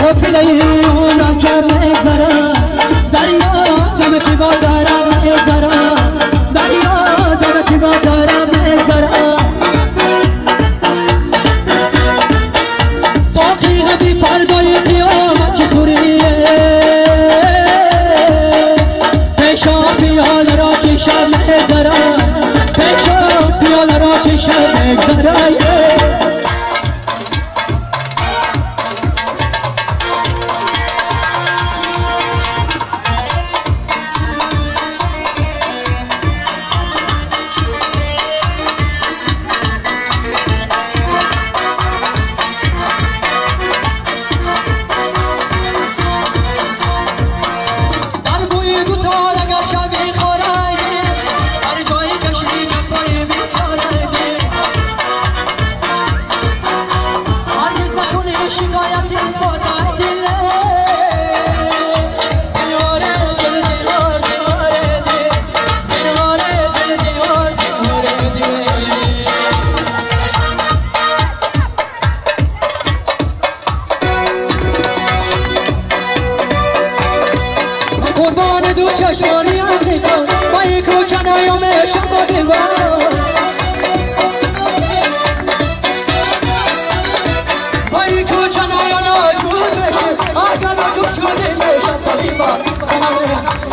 قافله عمرم که بگذره دریا دم کی با دارم بگذره دریا دم کی با دارم بگذره ساقی بی فردای قیامت چطوریه پیشا پیاله را کشم بگذره پیشا پیاله را کشم بگذره قربان دو چشمانی امریکا با یک رو چنایم شما دیوار با یک رو چنایم ناجور بشه اگر نجور شده بشم طبیبا سلام